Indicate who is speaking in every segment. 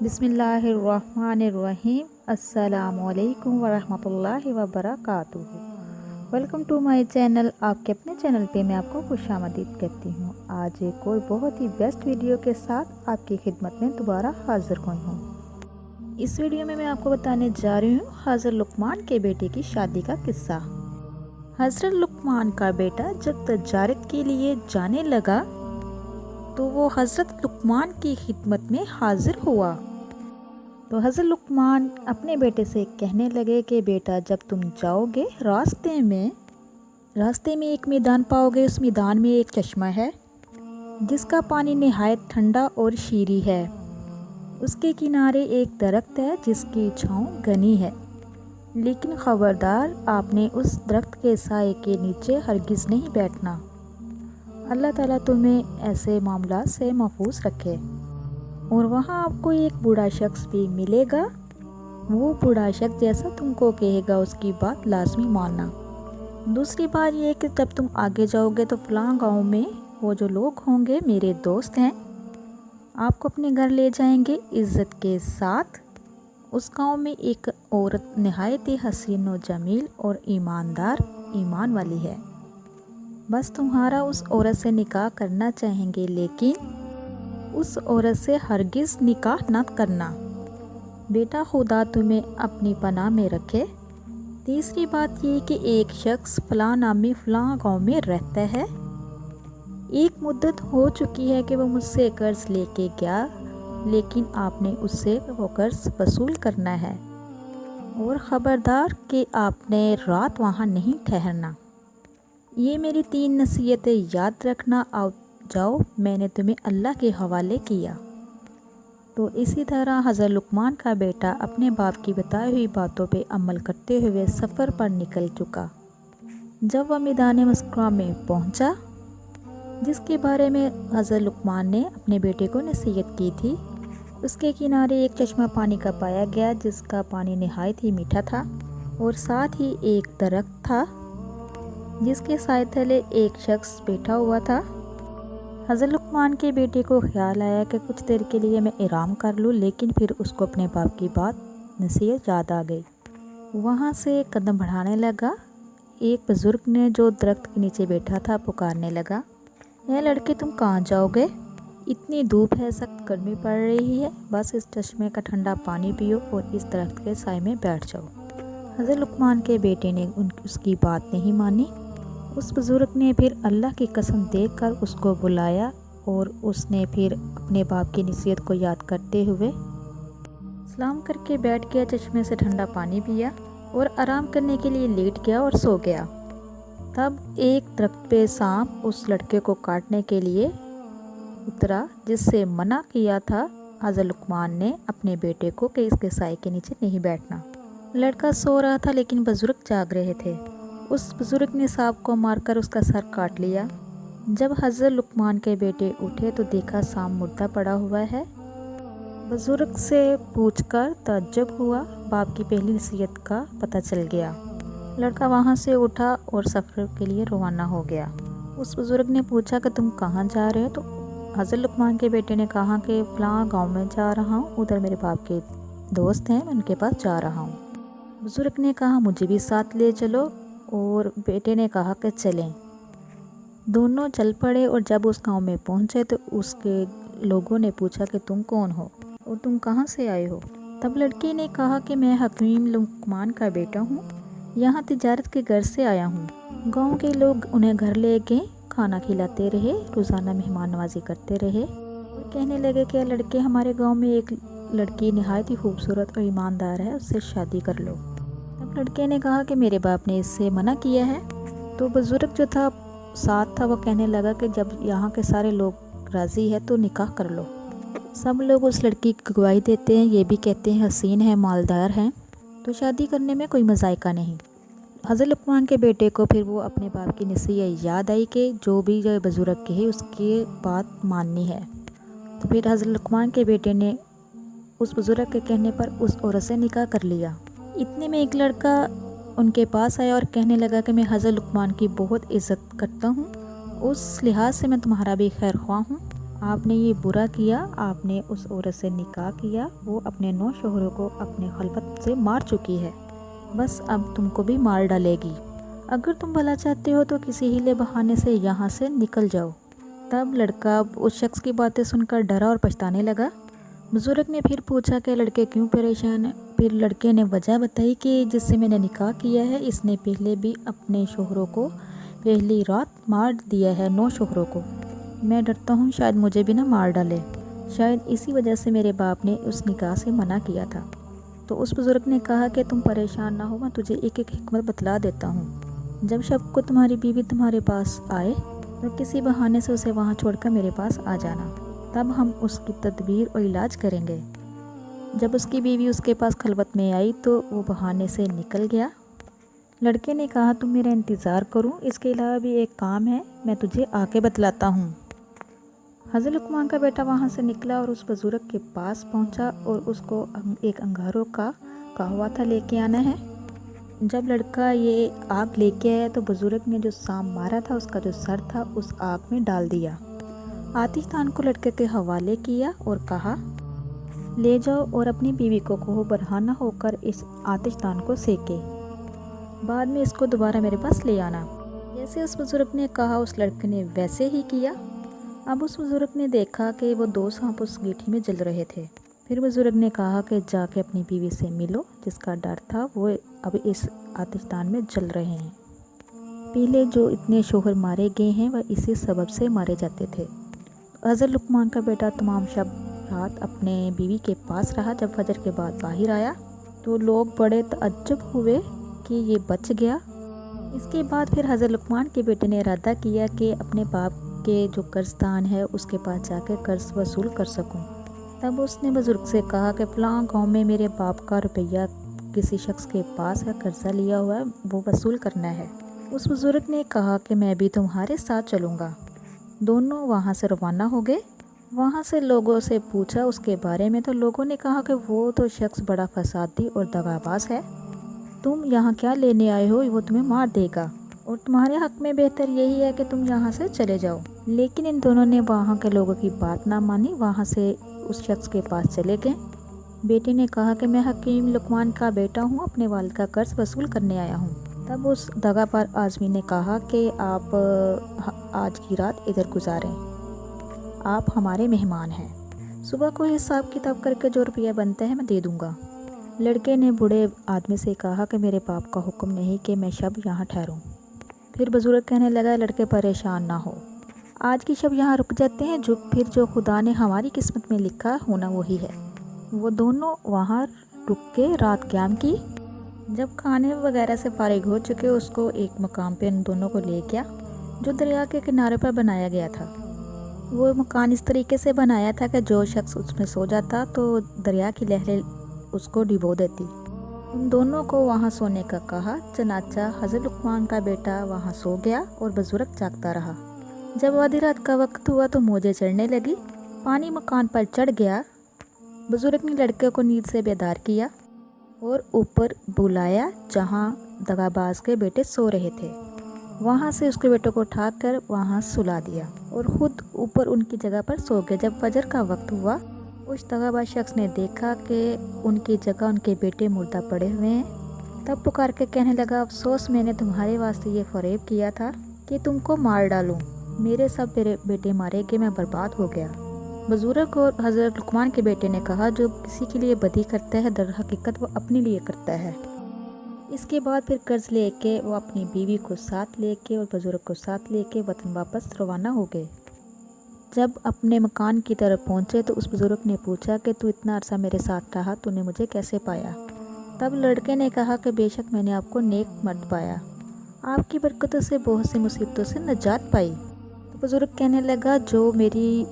Speaker 1: بسم اللہ الرحمن الرحیم۔ السلام علیکم ورحمۃ اللہ وبرکاتہ۔ Welcome to my channel. آپ کے اپنے چینل پہ میں آپ کو خوش آمدید کہتی ہوں۔ آج ایک اور بہت ہی بیسٹ ویڈیو کے ساتھ آپ کی خدمت میں دوبارہ حاضر ہوئی ہوں۔ اس ویڈیو میں آپ کو بتانے جا رہی ہوں حضرت لقمان کے بیٹے کی شادی کا قصہ۔ حضرت لقمان کا بیٹا جب تجارت کے لیے جانے لگا تو وہ حضرت لقمان کی خدمت میں حاضر ہوا۔ تو حضرت لقمان اپنے بیٹے سے کہنے لگے کہ بیٹا جب تم جاؤ گے راستے میں ایک میدان پاؤ گے۔ اس میدان میں ایک چشمہ ہے جس کا پانی نہایت ٹھنڈا اور شیریں ہے۔ اس کے کنارے ایک درخت ہے جس کی چھاؤں گھنی ہے، لیکن خبردار آپ نے اس درخت کے سائے کے نیچے ہرگز نہیں بیٹھنا۔ اللہ تعالیٰ تمہیں ایسے معاملات سے محفوظ رکھے۔ اور وہاں آپ کو ایک بوڑھا شخص بھی ملے گا، وہ بوڑھا شخص جیسا تم کو کہے گا اس کی بات لازمی ماننا۔ دوسری بات یہ کہ جب تم آگے جاؤ گے تو فلاں گاؤں میں وہ جو لوگ ہوں گے میرے دوست ہیں، آپ کو اپنے گھر لے جائیں گے عزت کے ساتھ۔ اس گاؤں میں ایک عورت نہایت حسین و جمیل اور ایماندار ایمان والی ہے، بس تمہارا اس عورت سے نکاح کرنا چاہیں گے، لیکن اس عورت سے ہرگز نکاح نہ کرنا۔ بیٹا خدا تمہیں اپنی پناہ میں رکھے۔ تیسری بات یہ کہ ایک شخص فلاں نامی فلاں گاؤں میں رہتا ہے، ایک مدت ہو چکی ہے کہ وہ مجھ سے قرض لے کے گیا، لیکن آپ نے اس سے وہ قرض وصول کرنا ہے، اور خبردار کہ آپ نے رات وہاں نہیں ٹھہرنا۔ یہ میری 3 نصیحتیں یاد رکھنا۔ جاؤ، میں نے تمہیں اللہ کے حوالے کیا۔ تو اسی طرح حضرت لقمان کا بیٹا اپنے باپ کی بتائی ہوئی باتوں پہ عمل کرتے ہوئے سفر پر نکل چکا۔ جب وہ میدان مسکرہ میں پہنچا جس کے بارے میں حضرت لقمان نے اپنے بیٹے کو نصیحت کی تھی، اس کے کنارے ایک چشمہ پانی کا پایا گیا جس کا پانی نہایت ہی میٹھا تھا، اور ساتھ ہی ایک درخت تھا جس کے سائے تلے ایک شخص بیٹھا ہوا تھا۔ حضرت لقمان کے بیٹے کو خیال آیا کہ کچھ دیر کے لیے میں آرام کر لوں، لیکن پھر اس کو اپنے باپ کی بات نصیحت یاد آ گئی۔ وہاں سے قدم بڑھانے لگا۔ ایک بزرگ نے جو درخت کے نیچے بیٹھا تھا پکارنے لگا، اے لڑکے تم کہاں جاؤ گے؟ اتنی دھوپ ہے، سخت گرمی پڑ رہی ہے، بس اس چشمے کا ٹھنڈا پانی پیو اور اس درخت کے سائے میں بیٹھ جاؤ۔ حضرت لقمان کے بیٹے نے اس کی بات نہیں مانی۔ اس بزرگ نے پھر اللہ کی قسم دے کر اس کو بلایا، اور اس نے پھر اپنے باپ کی نصیحت کو یاد کرتے ہوئے سلام کر کے بیٹھ گیا، چشمے سے ٹھنڈا پانی پیا اور آرام کرنے کے لیے لیٹ گیا اور سو گیا۔ تب ایک درخت پہ سانپ اس لڑکے کو کاٹنے کے لیے اترا جس سے منع کیا تھا حضرت لقمان نے اپنے بیٹے کو کہ اس کے سائے کے نیچے نہیں بیٹھنا۔ لڑکا سو رہا تھا لیکن بزرگ جاگ رہے تھے۔ اس بزرگ نے سانپ کو مار کر اس کا سر کاٹ لیا۔ جب حضرت لقمان کے بیٹے اٹھے تو دیکھا سانپ مردہ پڑا ہوا ہے۔ بزرگ سے پوچھ کر تعجب ہوا، باپ کی پہلی نصیحت کا پتہ چل گیا۔ لڑکا وہاں سے اٹھا اور سفر کے لیے روانہ ہو گیا۔ اس بزرگ نے پوچھا کہ تم کہاں جا رہے ہو؟ تو حضرت لقمان کے بیٹے نے کہا کہ فلاں گاؤں میں جا رہا ہوں، ادھر میرے باپ کے دوست ہیں، میں ان کے پاس جا رہا ہوں۔ بزرگ نے کہا مجھے بھی ساتھ لے چلو، اور بیٹے نے کہا کہ چلیں۔ دونوں چل پڑے، اور جب اس گاؤں میں پہنچے تو اس کے لوگوں نے پوچھا کہ تم کون ہو اور تم کہاں سے آئے ہو؟ تب لڑکے نے کہا کہ میں حکیم لقمان کا بیٹا ہوں، یہاں تجارت کے غرض سے آیا ہوں۔ گاؤں کے لوگ انہیں گھر لے گئے، کھانا کھلاتے رہے، روزانہ مہمان نوازی کرتے رہے، اور کہنے لگے کہ لڑکے ہمارے گاؤں میں ایک لڑکی نہایت ہی خوبصورت اور ایماندار ہے، اس سے شادی کر لو۔ تب لڑکے نے کہا کہ میرے باپ نے اس سے منع کیا ہے۔ تو بزرگ جو تھا ساتھ تھا وہ کہنے لگا کہ جب یہاں کے سارے لوگ راضی ہے تو نکاح کر لو۔ سب لوگ اس لڑکی کی گواہی دیتے ہیں، یہ بھی کہتے ہیں حسین ہے، مالدار ہیں، تو شادی کرنے میں کوئی مذائقہ نہیں۔ حضرت لقمان کے بیٹے کو پھر وہ اپنے باپ کی نصیحت یاد آئی کہ جو بھی جو بزرگ کہے اس کی بات ماننی ہے۔ تو پھر حضرت لقمان کے بیٹے نے اس بزرگ کے کہنے پر اس عورت سے نکاح کر لیا۔ اتنے میں ایک لڑکا ان کے پاس آیا اور کہنے لگا کہ میں حضرت لقمان کی بہت عزت کرتا ہوں، اس لحاظ سے میں تمہارا بھی خیر خواہ ہوں، آپ نے یہ برا کیا، آپ نے اس عورت سے نکاح کیا، وہ اپنے 9 شوہروں کو اپنے خلوت سے مار چکی ہے، بس اب تم کو بھی مار ڈالے گی۔ اگر تم بھلا چاہتے ہو تو کسی ہیلے بہانے سے یہاں سے نکل جاؤ۔ تب لڑکا اس شخص کی باتیں سن کر ڈرا اور پچھتانے لگا۔ بزرگ نے پھر پوچھا کہ لڑکے کیوں پریشان ہیں؟ پھر لڑکے نے وجہ بتائی کہ جس سے میں نے نکاح کیا ہے اس نے پہلے بھی اپنے شوہروں کو پہلی رات مار دیا ہے، 9 شوہروں کو۔ میں ڈرتا ہوں شاید مجھے بھی نہ مار ڈالے، شاید اسی وجہ سے میرے باپ نے اس نکاح سے منع کیا تھا۔ تو اس بزرگ نے کہا کہ تم پریشان نہ ہو، میں تجھے ایک ایک حکمت بتلا دیتا ہوں۔ جب شب کو تمہاری بیوی تمہارے پاس آئے تو کسی بہانے سے اسے وہاں چھوڑ کر میرے پاس آ جانا، تب ہم اس کی تدبیر اور علاج کریں گے۔ جب اس کی بیوی اس کے پاس خلوت میں آئی تو وہ بہانے سے نکل گیا۔ لڑکے نے کہا تم میرا انتظار کرو، اس کے علاوہ بھی ایک کام ہے، میں تجھے آ کے بتلاتا ہوں۔ حضرت لقمان کا بیٹا وہاں سے نکلا اور اس بزرگ کے پاس پہنچا اور اس کو ایک انگاروں کا کہا ہوا تھا لے کے آنا ہے۔ جب لڑکا یہ آگ لے کے آیا تو بزرگ نے جو سام مارا تھا اس کا جو سر تھا اس آگ میں ڈال دیا۔ آتش دان کو لڑکے کے حوالے کیا اور کہا لے جاؤ اور اپنی بیوی کو کہو برہنہ ہو کر اس آتش دان کو سیکے، بعد میں اس کو دوبارہ میرے پاس لے آنا۔ جیسے اس بزرگ نے کہا اس لڑکے نے ویسے ہی کیا۔ اب اس بزرگ نے دیکھا کہ وہ 2 سانپ اس گیٹھی میں جل رہے تھے۔ پھر بزرگ نے کہا کہ جا کے اپنی بیوی سے ملو، جس کا ڈر تھا وہ اب اس آتش دان میں جل رہے ہیں۔ پہلے جو اتنے شوہر مارے گئے ہیں وہ اسی سبب سے مارے جاتے تھے۔ حضرت لقمان کا بیٹا تمام شب رات اپنے بیوی کے پاس رہا۔ جب فجر کے بعد باہر آیا تو لوگ بڑے تعجب ہوئے کہ یہ بچ گیا۔ اس کے بعد پھر حضرت لقمان کے بیٹے نے ارادہ کیا کہ اپنے باپ کے جو قرض دان ہے اس کے پاس جا کے قرض وصول کر سکوں۔ تب اس نے بزرگ سے کہا کہ فلاں گاؤں میں میرے باپ کا روپیہ کسی شخص کے پاس ہے، قرضہ لیا ہوا ہے، وہ وصول کرنا ہے۔ اس بزرگ نے کہا کہ میں بھی تمہارے ساتھ چلوں گا۔ دونوں وہاں سے روانہ ہو گئے۔ وہاں سے لوگوں سے پوچھا اس کے بارے میں تو لوگوں نے کہا کہ وہ تو شخص بڑا فسادی اور دغاباز ہے، تم یہاں کیا لینے آئے ہو، وہ تمہیں مار دے گا اور تمہارے حق میں بہتر یہی ہے کہ تم یہاں سے چلے جاؤ۔ لیکن ان دونوں نے وہاں کے لوگوں کی بات نہ مانی، وہاں سے اس شخص کے پاس چلے گئے۔ بیٹے نے کہا کہ میں حکیم لقمان کا بیٹا ہوں، اپنے والد کا قرض وصول کرنے آیا ہوں۔ تب اس دغا بار آدمی نے کہا کہ آپ آج کی رات ادھر گزاریں، آپ ہمارے مہمان ہیں، صبح کو حساب کتاب کر کے جو روپیہ بنتا ہے میں دے دوں گا۔ لڑکے نے بوڑھے آدمی سے کہا کہ میرے باپ کا حکم نہیں کہ میں شب یہاں ٹھہروں۔ پھر بزرگ کہنے لگا لڑکے پریشان نہ ہو، آج کی شب یہاں رک جاتے ہیں، پھر جو خدا نے ہماری قسمت میں لکھا ہونا وہی ہے۔ وہ دونوں وہاں رک کے رات قیام کی۔ جب کھانے وغیرہ سے فارغ ہو چکے اس کو ایک مقام پہ ان دونوں کو لے گیا جو دریا کے کنارے پر بنایا گیا تھا۔ وہ مکان اس طریقے سے بنایا تھا کہ جو شخص اس میں سو جاتا تو دریا کی لہریں اس کو ڈبو دیتی۔ ان دونوں کو وہاں سونے کا کہا، چنانچہ حضرت لقمان کا بیٹا وہاں سو گیا اور بزرگ جاگتا رہا۔ جب آدھی رات کا وقت ہوا تو موجیں چڑھنے لگی، پانی مکان پر چڑھ گیا۔ بزرگ نے لڑکے کو نیند سے بیدار کیا اور اوپر بلایا جہاں دغاباز کے بیٹے سو رہے تھے۔ وہاں سے اس کے بیٹوں کو اٹھا کر وہاں سلا دیا اور خود اوپر ان کی جگہ پر سو گیا۔ جب فجر کا وقت ہوا اس دغاباز شخص نے دیکھا کہ ان کی جگہ ان کے بیٹے مردہ پڑے ہوئے ہیں۔ تب پکار کے کہنے لگا افسوس، میں نے تمہارے واسطے یہ فریب کیا تھا کہ تم کو مار ڈالوں، میرے سب بیٹے مارے گئے، میں برباد ہو گیا۔ بزرگ اور حضرت لقمان کے بیٹے نے کہا جو کسی کے لیے بدی کرتا ہے در حقیقت وہ اپنے لیے کرتا ہے۔ اس کے بعد پھر قرض لے کے وہ اپنی بیوی کو ساتھ لے کے اور بزرگ کو ساتھ لے کے وطن واپس روانہ ہو گئے۔ جب اپنے مکان کی طرف پہنچے تو اس بزرگ نے پوچھا کہ تو اتنا عرصہ میرے ساتھ رہا، تو نے مجھے کیسے پایا؟ تب لڑکے نے کہا کہ بے شک میں نے آپ کو نیک مرد پایا، آپ کی برکتوں سے بہت سی مصیبتوں سے نجات پائی۔ تو بزرگ کہنے لگا جو میری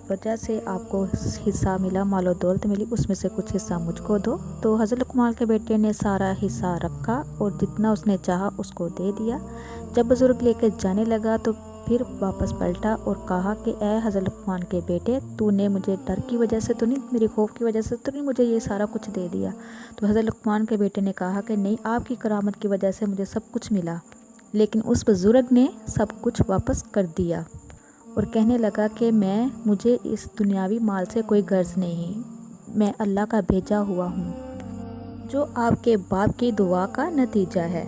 Speaker 1: وجہ سے آپ کو حصہ ملا، مال و دولت ملی، اس میں سے کچھ حصہ مجھ کو دو۔ تو حضرت لقمان کے بیٹے نے سارا حصہ رکھا اور جتنا اس نے چاہا اس کو دے دیا۔ جب بزرگ لے کے جانے لگا تو پھر واپس پلٹا اور کہا کہ اے حضرت لقمان کے بیٹے، تو نے مجھے ڈر کی وجہ سے تو نہیں، میری خوف کی وجہ سے تو نہیں مجھے یہ سارا کچھ دے دیا؟ تو حضرت لقمان کے بیٹے نے کہا کہ نہیں، آپ کی کرامت کی وجہ سے مجھے سب کچھ ملا، لیکن اس بزرگ نے سب کچھ واپس کر دیا اور کہنے لگا کہ مجھے اس دنیاوی مال سے کوئی غرض نہیں، میں اللہ کا بھیجا ہوا ہوں، جو آپ کے باپ کی دعا کا نتیجہ ہے۔